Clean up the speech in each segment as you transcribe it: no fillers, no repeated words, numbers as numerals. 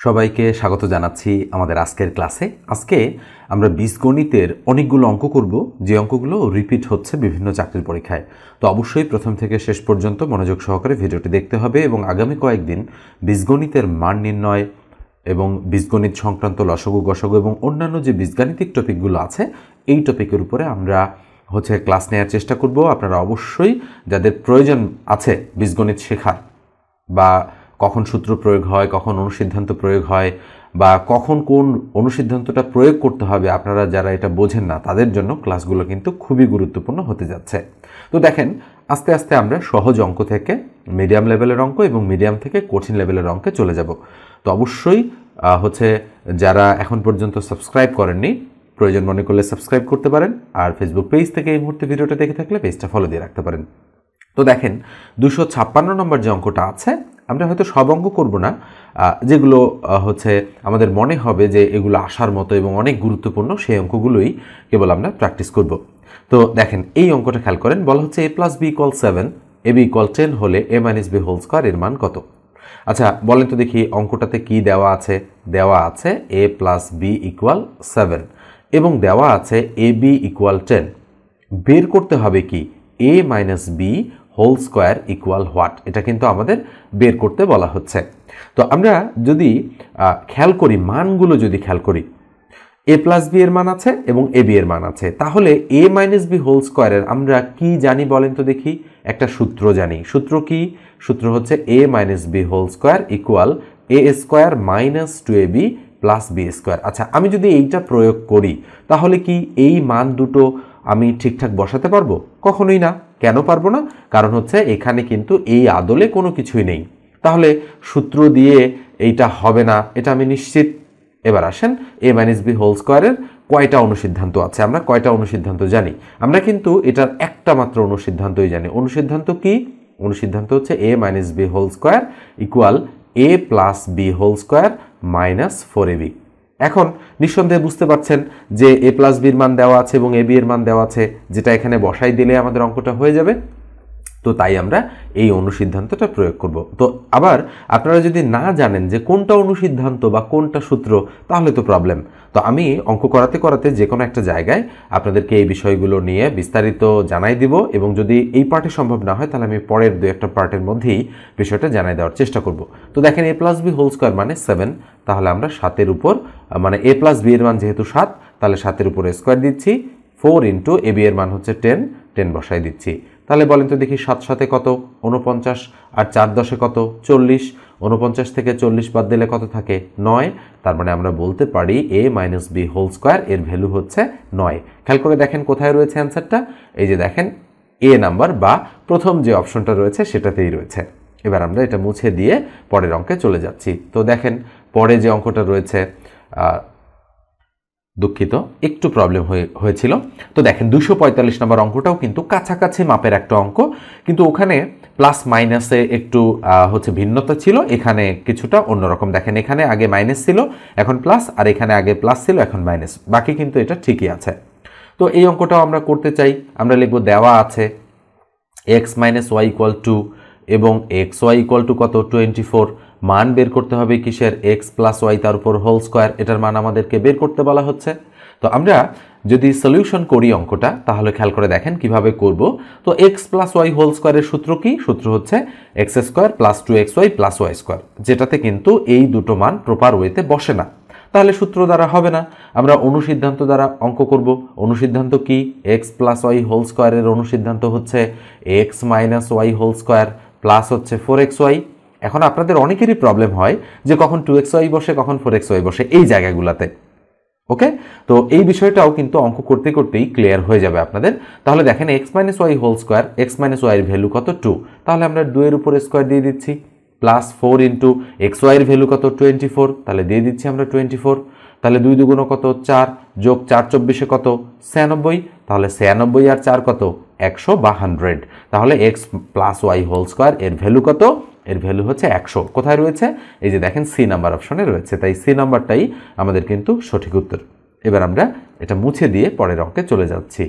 সবাইকে স্বাগত জানাচ্ছি আমাদের আজকের ক্লাসে। আজকে আমরা বীজগণিতের অনেকগুলো অঙ্ক করব, যে অঙ্কগুলো রিপিট হচ্ছে বিভিন্ন চাকরির পরীক্ষায়। তো অবশ্যই প্রথম থেকে শেষ পর্যন্ত মনোযোগ সহকারে ভিডিওটি দেখতে হবে এবং আগামী কয়েকদিন বীজগণিতের মান নির্ণয় এবং বীজগণিত সংক্রান্ত লসগু গসগু এবং অন্যান্য যে বীজগাণিতিক টপিকগুলো আছে এই টপিকের উপরে আমরা ক্লাস নেওয়ার চেষ্টা করব। আপনারা অবশ্যই যাদের প্রয়োজন আছে বীজগণিত শেখার, বা কখন সূত্র প্রয়োগ হয়, কখন অনুসিদ্ধান্ত প্রয়োগ হয়, বা কখন কোন অনুসিদ্ধান্তটা প্রয়োগ করতে হবে, আপনারা যারা এটা বোঝেন না তাদের জন্য ক্লাসগুলো কিন্তু খুবই গুরুত্বপূর্ণ হতে যাচ্ছে। তো দেখেন, আস্তে আস্তে আমরা সহজ অঙ্ক থেকে মিডিয়াম লেভেলের অঙ্ক এবং মিডিয়াম থেকে কঠিন লেভেলের অঙ্কে চলে যাব। তো অবশ্যই যারা এখন পর্যন্ত সাবস্ক্রাইব করেননি, প্রয়োজন মনে করলে সাবস্ক্রাইব করতে পারেন, আর ফেসবুক পেজ থেকে এই মুহূর্তে ভিডিওটা দেখে থাকলে পেজটা ফলো দিয়ে রাখতে পারেন। তো দেখেন, 256 নম্বর যে অঙ্কটা আছে, আমরা হয়তো সব অঙ্ক করব না, যেগুলো আমাদের মনে হবে যে এগুলো আসার মতো এবং অনেক গুরুত্বপূর্ণ, সেই অঙ্কগুলোই কেবল আমরা প্র্যাকটিস করব। তো দেখেন, এই অঙ্কটা খেয়াল করেন, বলা হচ্ছে a + b = 7, ab = 10 হলে a - b হোল স্কয়ার এর মান কত? আচ্ছা, বলেন তো দেখি অঙ্কটাতে কি দেওয়া আছে। দেওয়া আছে a + b = 7 এবং দেওয়া আছে ab = 10। বের করতে হবে কি a - b whole square equal what, এটা কিন্তু আমাদের বের করতে বলা হচ্ছে। তো আমরা যদি খেয়াল করি, মানগুলো যদি খেয়াল করি, a + b এর মান আছে এবং ab এর মান আছে, তাহলে a - b হোল স্কয়ারের আমরা কি জানি বলেন তো দেখি? একটা সূত্র জানি। সূত্র কি? সূত্র হচ্ছে a - b whole square equal a square - 2ab + b square. আচ্ছা, আমি যদি এইটা প্রয়োগ করি তাহলে কি এই মান দুটো আমি ঠিকঠাক বসাতে পারবো? কখনোই না। কেন পারবো না? কারণ এখানে কিন্তু এই আদলে কোনো কিছুই নেই, তাহলে সূত্র দিয়ে এইটা হবে না, এটা আমি নিশ্চিত। এবার আসেন, a - b হোল স্কয়ারের কয়টা অনুসিদ্ধান্ত আছে, আমরা কয়টা অনুসিদ্ধান্ত জানি? আমরা কিন্তু এটার একটা মাত্র অনুসিদ্ধান্তই জানি। অনুসিদ্ধান্ত কি? অনুসিদ্ধান্ত হচ্ছে a - b whole square equal a + b whole square - 4ab। এখন নিঃসন্দেহে বুঝতে পারছেন যে a + b এর মান দেওয়া আছে এবং ab এর মান দেওয়া আছে, যেটা এখানে বসাই দিলে আমাদের অঙ্কটা হয়ে যাবে। তো তাই আমরা এই অনুসিদ্ধান্তটা প্রয়োগ করব। তো আবার আপনারা যদি না জানেন যে কোনটা অনুসিদ্ধান্ত বা কোনটা সূত্র, তাহলে তো প্রবলেম। তো আমি অঙ্ক করাতে করাতে যে কোনো একটা জায়গায় আপনাদেরকে এই বিষয়গুলো নিয়ে বিস্তারিত জানাই দিব, এবং যদি এই পার্টে সম্ভব না হয় তাহলে আমি পরের 2-1টা পার্টের মধ্যেই বিষয়টা জানাই দেওয়ার চেষ্টা করব। তো দেখেন, a + b হোল স্কয়ার মানে 7, তাহলে আমরা 7-এর উপর a + b এর মান যেহেতু 7, তাহলে 7-এর উপর স্কয়ার দিচ্ছি, 4 * ab এর মান হচ্ছে 10 বসাই দিচ্ছি। তাহলে বলেন তো দেখি, 7 7 কত? 49, আর 4 10 কত? 40। 49 থেকে 40 বাদ দিলে কত থাকে? 9। তার মানে আমরা বলতে পারি a - b হোল স্কয়ার এর ভ্যালু হচ্ছে 9। খেয়াল করে দেখেন কোথায় রয়েছে অ্যান্সারটা। এই যে দেখেন, a নাম্বার বা প্রথম যে অপশনটা রয়েছে সেটাতেই রয়েছে। এবার আমরা এটা মুছে দিয়ে পরের অঙ্কে চলে যাচ্ছি। তো দেখেন, পরে যে অঙ্কটা রয়েছে, দুঃখিত, একটু প্রবলেম হয়েছিল। তো দেখেন, 245 নম্বর অঙ্কটাও কিন্তু কাছাকাছি মাপের একটা অঙ্ক, কিন্তু ওখানে প্লাস মাইনাসে একটু ভিন্নতা ছিল, এখানে কিছুটা অন্যরকম। দেখেন, এখানে আগে মাইনাস ছিল, এখন প্লাস, আর এখানে আগে প্লাস ছিল, এখন মাইনাস। বাকি কিন্তু এটা ঠিকই আছে। তো এই অঙ্কটাও আমরা করতে চাই। আমরা লিখব, দেওয়া আছে x - y = 2 এবং xy = কত? 24। মান বের করতে হবে কিসের? x + y তার উপর হোল স্কয়ার, এটার মান আমাদেরকে বের করতে বলা হচ্ছে। তো আমরা যদি সলিউশন করি অঙ্কটা, তাহলে খেয়াল করে দেখেন কিভাবে করব। তো x + y হোল স্কয়ারের সূত্র কি? সূত্র হচ্ছে x² + 2xy + y স্কয়ার, যেটাতে কিন্তু এই দুটো মান প্রপার ওয়েতে বসে না, তাহলে সূত্র দ্বারা হবে না। আমরা অনুসিদ্ধান্ত দ্বারা অঙ্ক করব। অনুসিদ্ধান্ত কি? x + y হোল স্কয়ারের অনুসিদ্ধান্ত হচ্ছে x - y whole square plus হচ্ছে 4xy। এখন আপনাদের অনেকেরই প্রবলেম হয় যে কখন 2xy বসে, কখন 4xy বসে, এই জায়গাগুলোতে। ওকে, তো এই বিষয়টাও কিন্তু অঙ্ক করতে করতেই ক্লিয়ার হয়ে যাবে আপনাদের। তাহলে দেখেন, x - y whole square, x - y এর ভ্যালু কত? 2, তাহলে আমরা 2 এর উপর স্কয়ার দিয়ে দিচ্ছি, প্লাস 4 * xy এর ভ্যালু কত? 24, তাহলে দিয়ে দিচ্ছি আমরা 24। তাহলে 2 2 কত? 4, যোগ 4 24 কত? 96, তাহলে 96 আর 4 কত? 100 বা 100। তাহলে x + y হোল স্কয়ার এর ভ্যালু কত? এর ভ্যালু হচ্ছে 100। কোথায় রয়েছে? এই যে দেখেন, সি নাম্বার অপশনে রয়েছে, তাই সি নাম্বারটাই আমাদের কিন্তু সঠিক উত্তর। এবার আমরা এটা মুছে দিয়ে পরের অঙ্কে চলে যাচ্ছি।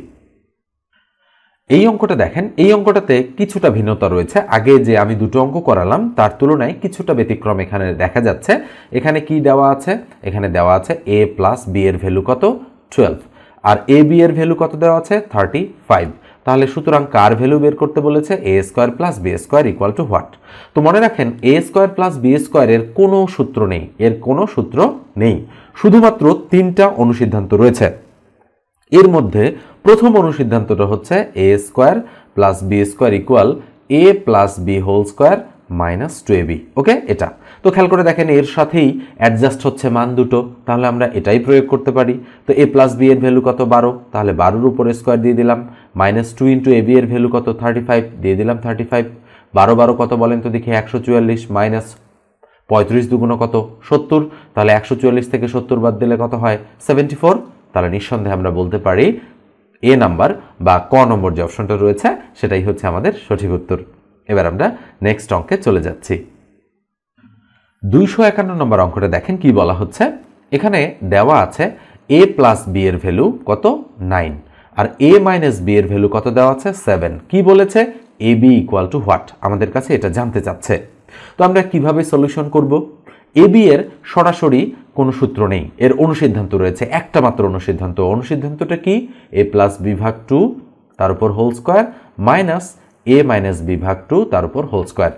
এই অঙ্কটা দেখেন, এই অঙ্কটাতে কিছুটা ভিন্নতা রয়েছে। আগে যে আমি দুটো অঙ্ক করালাম তার তুলনায় কিছুটা ব্যতিক্রম এখানে দেখা যাচ্ছে। এখানে কি দেওয়া আছে? এখানে দেওয়া আছে a প্লাস b এর ভ্যালু কত? 12, আর a b এর ভ্যালু কত দেওয়া আছে? 35। তাহলে সুতরাং কার ভ্যালু বের করতে বলেছে? a square plus b square equal to what? তো মনে রাখেন a square plus b square এর কোনো সূত্র নেই, এর কোনো সূত্র নেই, শুধুমাত্র তিনটা অনুসিদ্ধান্ত রয়েছে। এর মধ্যে প্রথম অনুসিদ্ধান্তটা হচ্ছে a square plus b square equal a plus b whole square minus 2ab। Okay, এটা তো খেয়াল করে দেখেন এর সাথেই অ্যাডজাস্ট হচ্ছে মান দুটো, তাহলে আমরা এটাই প্রয়োগ করতে পারি। তো a প্লাস b এর ভ্যালু কত? 12, তাহলে 12-র উপরে স্কোয়ার দিয়ে দিলাম, মাইনাস 2 ইন্টু ab এর ভ্যালু কত? 35, দিয়ে দিলাম 35। 12 কত বলেন তো দেখি? 144, মাইনাস 35 দুগুণ কত? 70, তাহলে 144 থেকে 70 বাদ দিলে কত হয়? 74। তাহলে নিঃসন্দেহে আমরা বলতে পারি এ নাম্বার বা ক নম্বর যে অপশনটা রয়েছে সেটাই হচ্ছে আমাদের সঠিক উত্তর। এবার আমরা নেক্সট অঙ্কে চলে যাচ্ছি। 251 নম্বর অঙ্কটা দেখেন কি বলা হচ্ছে। এখানে দেওয়া আছে a প্লাস b এর ভ্যালু কত? 9, আর a মাইনাস b এর ভ্যালু কত দেওয়া আছে? 7। কি বলেছে? ab equal to what? আমাদের কাছে এটা জানতে চাচ্ছে। তো আমরা কিভাবে সলিউশন করব? ab এর সরাসরি কোনো সূত্র নেই, এর অনুসিদ্ধান্ত রয়েছে, একটা মাত্র অনুসিদ্ধান্ত। অনুসিদ্ধান্তটা কি? a প্লাস b ভাগ 2 তার উপর whole square minus a minus b ভাগ 2 তার উপর হোল স্কোয়ার।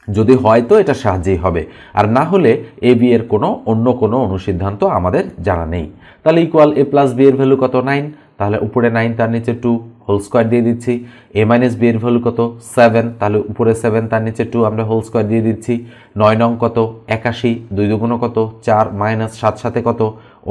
যদি হয় তো এটা সাহায্যেই হবে, আর না হলে এ বি এর অন্য কোনো অনুসিদ্ধান্ত আমাদের জানা নেই। তাহলে ইকুয়াল a প্লাস b এর ভ্যালু কত? 9, তাহলে উপরে 9 তার নিচে 2 হোল স্কোয়ার দিয়ে দিচ্ছি। a মাইনাস b এর ভ্যালু কত? 7, তাহলে উপরে 7 তার নিচে 2 আমরা হোল স্কোয়ার দিয়ে দিচ্ছি। 9 নং কত? 81, 2 দুগুণ কত? 4, মাইনাস 7 সাথে কত?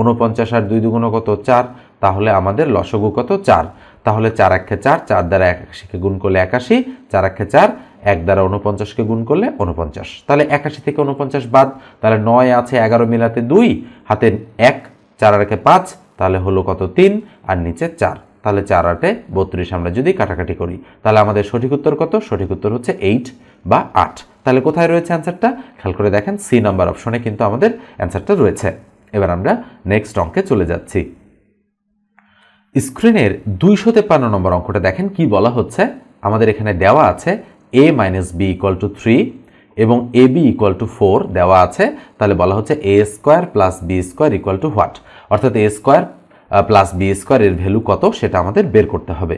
49, আর 2 দুগুণ কত? 4, তাহলে আমাদের লসগু কত? 4। তাহলে 4 একে 4, 4 দ্বারা 81কে গুণ করলে 81, 4 একে 4, 1 দ্বারা 49কে গুণ করলে 49, তাহলে 81 থেকে 49 বাদ, তাহলে 9 আছে 11 মিলাতে 2, হাতে 1, 4 আর 5, তাহলে হলো কত? 3, আর নিচে 4, তাহলে 4 8 32। আমরা যদি কাটাকাটি করি তাহলে আমাদের সঠিক উত্তর কত? সঠিক উত্তর হচ্ছে 8 বা 8। তাহলে কোথায় রয়েছে অ্যান্সারটা? খেয়াল করে দেখেন সি নাম্বার অপশনে কিন্তু আমাদের অ্যান্সারটা রয়েছে। এবার আমরা নেক্সট অঙ্কে চলে যাচ্ছি। স্ক্রিনের 253 নম্বর অঙ্কটা দেখেন কি বলা হচ্ছে। আমাদের এখানে দেওয়া আছে a minus b equal to 3 এবং ab ইকুয়াল টু 4 দেওয়া আছে। তাহলে বলা হচ্ছে a square plus b square equal to what? অর্থাৎ a square plus b square এর ভ্যালু কত সেটা আমাদের বের করতে হবে।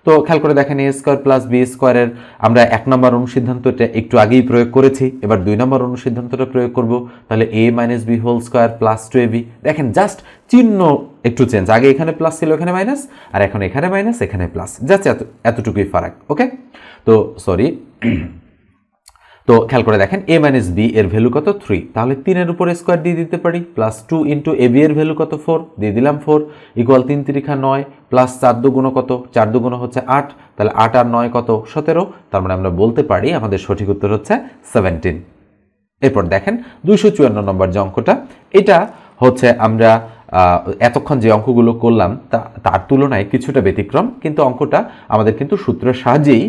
তো খেয়াল করে দেখেন a স্কোয়ার প্লাস b স্কোয়ারের আমরা 1 নম্বর অনুসিদ্ধান্তটা একটু আগেই প্রয়োগ করেছি, এবার 2 নম্বর অনুসিদ্ধান্তটা প্রয়োগ করব। তাহলে a minus b whole square plus 2ab। দেখেন জাস্ট চিহ্ন একটু চেঞ্জ, আগে এখানে প্লাস ছিল এখানে মাইনাস, আর এখন এখানে মাইনাস এখানে প্লাস, জাস্ট এতটুকুই ফারাক। ওকে, তো সরি, তো খেয়াল করে দেখেন a মাইনাস b এর ভ্যালু কত? 3, তাহলে 3 এর উপরে স্কোয়ার দিয়ে দিতে পারি, প্লাস 2 ইন্টু ab এর ভ্যালু কত? 4, দিয়ে দিলাম 4 ইকুয়াল 3 3 9 প্লাস 4 দুগুণ কত? 4 দুগুণ হচ্ছে 8, তাহলে 8 আর 9 কত? 17। তার মানে আমরা বলতে পারি আমাদের সঠিক উত্তর হচ্ছে 17। এরপর দেখেন 254 নম্বর যে অঙ্কটা, এটা হচ্ছে আমরা এতক্ষণ যে অঙ্কগুলো করলাম তার তুলনায় কিছুটা ব্যতিক্রম, কিন্তু অঙ্কটা আমাদের কিন্তু সূত্রের সাহায্যেই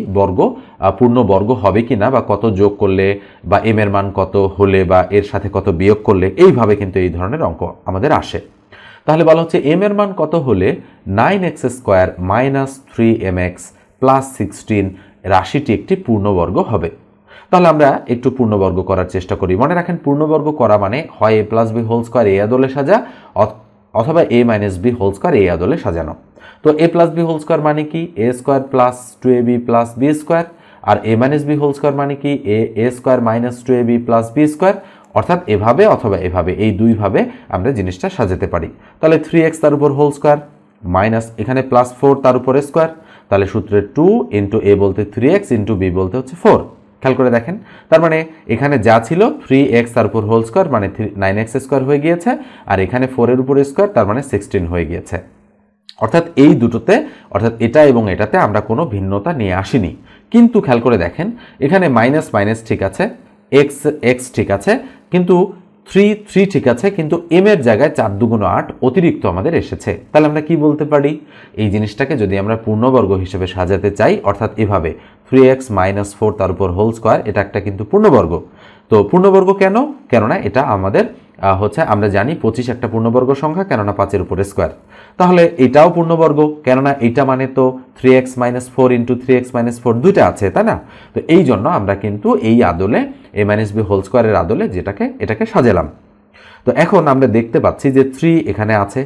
পূর্ণ বর্গ হবে কিনা, বা কত যোগ করলে বা এম এর মান কত হলে বা এর সাথে কত বিয়োগ করলে, এইভাবে কিন্তু এই ধরনের অঙ্ক আমাদের আসে। তাহলে বলা হচ্ছে এম এর মান কত হলে 9x square minus 3mx plus 16 রাশিটি একটি পূর্ণবর্গ হবে। তাহলে আমরা একটু পূর্ণবর্গ করার চেষ্টা করি। মনে রাখেন পূর্ণবর্গ করা মানে হয় a plus B whole square এ আদলে সাজা, অথবা a minus B whole square এ আদলে সাজানো। তো a plus B whole square মানে কি? a square plus 2ab plus B square, আর a minus B whole square মানে কি? a square minus 2ab plus B square. অর্থাৎ এভাবে অথবা এভাবে, এই দুইভাবে আমরা জিনিসটা সাজাতে পারি। তাহলে 3x তার উপর হোল স্কোয়ার মাইনাস এখানে প্লাস 4 তার উপর স্কোয়ার, তাহলে সূত্রে 2 ইন্টু a বলতে 3x ইন্টু b বলতে হচ্ছে 4। খেয়াল করে দেখেন, তার মানে এখানে যা ছিল 3x তার উপর হোল স্কোয়ার মানে 9x স্কোয়ার হয়ে গিয়েছে, আর এখানে 4 এর উপর স্কোয়ার তার মানে 16 হয়ে গিয়েছে। অর্থাৎ এই দুটোতে, অর্থাৎ এটা এবং এটাতে আমরা কোনো ভিন্নতা নিয়ে আসিনি। কিন্তু খেয়াল করে দেখেন এখানে মাইনাস মাইনাস ঠিক আছে, x ঠিক আছে, কিন্তু 3 ঠিক আছে, কিন্তু m এর জায়গায় 4 দুগুণ 8 অতিরিক্ত আমাদের এসেছে। তাহলে আমরা কি বলতে পারি? এই জিনিসটাকে যদি আমরা পূর্ণবর্গ হিসেবে সাজাতে চাই, অর্থাৎ এভাবে 3x মাইনাস 4 তার উপর হোল স্কোয়ার, এটা একটা কিন্তু পূর্ণবর্গ। তো পূর্ণবর্গ কেন? কেননা এটা আমাদের হচ্ছে আমরা জানি 25 একটা পূর্ণবর্গ সংখ্যা, কেননা 5-এর উপরে স্কোয়ার। তাহলে এটাও পূর্ণবর্গ, কেননা এইটা মানে তো 3x - 4 × 3x - 4 দুইটা আছে, তাই না? তো এই জন্য আমরা কিন্তু এই আদলে a - b হোল স্কোয়ারের আদলে এটাকে সাজালাম। তো এখন আমরা দেখতে পাচ্ছি যে 3 এখানে আছে,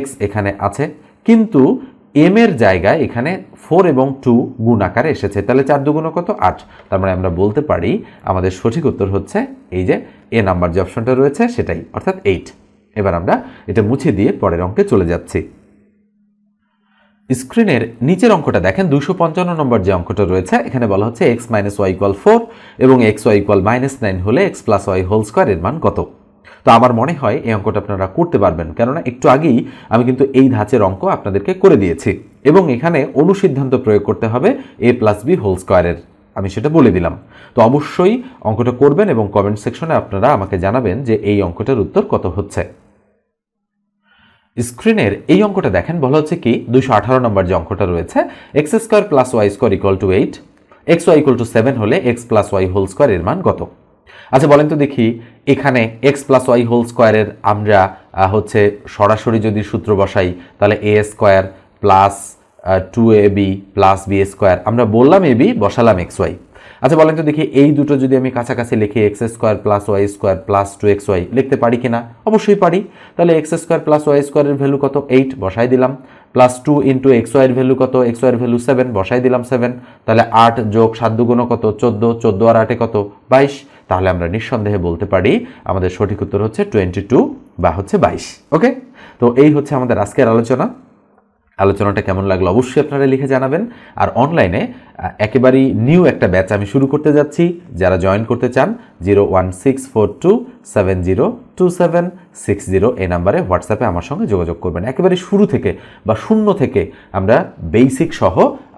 x এখানে আছে, কিন্তু m এর জায়গায় এখানে 4 এবং 2 গুণ আকারে এসেছে। তাহলে 4 দুগুণ কত? 8। তার মানে আমরা বলতে পারি আমাদের সঠিক উত্তর হচ্ছে এই যে এ নাম্বার যে অপশনটা রয়েছে সেটাই, অর্থাৎ 8। এবার আমরা এটা মুছে দিয়ে পরের অঙ্কে চলে যাচ্ছি। স্ক্রিনের নিচের অঙ্কটা দেখেন, 255 নম্বর যে অঙ্কটা রয়েছে, এখানে বলা হচ্ছে x - y = 4 এবং xy = -9 হলে x + y হোল স্কোয়ার এর মান কত? তো আমার মনে হয় এই অঙ্কটা আপনারা করতে পারবেন, কেননা একটু আগেই আমি কিন্তু এই ধাঁচের অঙ্ক আপনাদেরকে করে দিয়েছি এবং এখানে অনুসিদ্ধান্ত প্রয়োগ করতে হবে a + b হোল স্কোয়ারের, আমি সেটা বলে দিলাম। তো অবশ্যই অঙ্কটা করবেন এবং কমেন্ট সেকশনে আপনারা আমাকে জানাবেন যে এই অঙ্কটার উত্তর কত হচ্ছে। স্ক্রিনের এই অঙ্কটা দেখেন, বলা হচ্ছে কি 218 নম্বর যে অঙ্কটা রয়েছে, x² + y² = 8, xy = 7 হলে x + y হোল স্কোয়ার এর মান কত? আচ্ছা বলেন তো দেখি, এখানে x + y হোল স্কোয়ারের আমরা হচ্ছে সরাসরি যদি সূত্র বসাই তাহলে a² + 2ab + b², আমরা বললাম ab, বসালাম xy। আচ্ছা বলেন তো দেখি, এই দুটো যদি আমি কাছাকাছি লিখি x² + y² + 2xy লিখতে পারি কিনা? অবশ্যই পারি। তাহলে x² + y² এর ভ্যালু কত? 8, বসাই দিলাম। +2 × xy এর ভ্যালু কত? xy এর ভ্যালু 7, বসাই দিলাম 7। তাহলে 8 + 7 দুগুণ কত? 14, 14 আর 8 কত? 22। তাহলে আমরা নিঃসন্দেহে বলতে পারি আমাদের সঠিক উত্তর হচ্ছে 22 বা হচ্ছে 22। ওকে, তো এই হচ্ছে আমাদের আজকের আলোচনাটা কেমন লাগলো অবশ্যই আপনারা লিখে জানাবেন। আর অনলাইনে একেবারেই নিউ একটা ব্যাচ আমি শুরু করতে যাচ্ছি, যারা জয়েন করতে চান 01642702760 এই নাম্বারে হোয়াটসঅ্যাপে আমার সঙ্গে যোগাযোগ করবেন। একেবারে শুরু থেকে বা শূন্য থেকে আমরা বেসিক সহ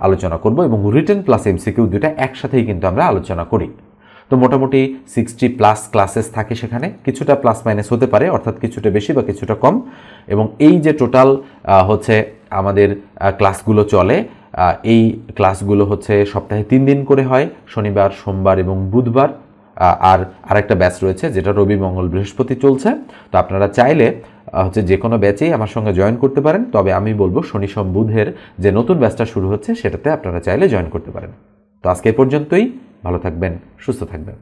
আলোচনা করব এবং রিটেন প্লাস এমসিকিউ দুইটা একসাথেই কিন্তু আমরা আলোচনা করি। তো মোটামুটি 60+ ক্লাসেস থাকে সেখানে, কিছুটা প্লাস মাইনাস হতে পারে, অর্থাৎ কিছুটা বেশি বা কিছুটা কম। এবং এই যে টোটাল হচ্ছে আমাদের ক্লাসগুলো চলে, এই ক্লাসগুলো হচ্ছে সপ্তাহে 3 দিন করে হয়, শনিবার, সোমবার এবং বুধবার। আর আরেকটা ব্যাচ রয়েছে যেটা রবি, মঙ্গল, বৃহস্পতি চলছে। তো আপনারা চাইলে হচ্ছে যে কোনো ব্যাচেই আমার সঙ্গে জয়েন করতে পারেন, তবে আমি বলবো শনি, সোম, বুধের যে নতুন ব্যাচটা শুরু হচ্ছে সেটাতে আপনারা চাইলে জয়েন করতে পারেন। তো আজকে এ পর্যন্তই, ভালো থাকবেন, সুস্থ থাকবেন।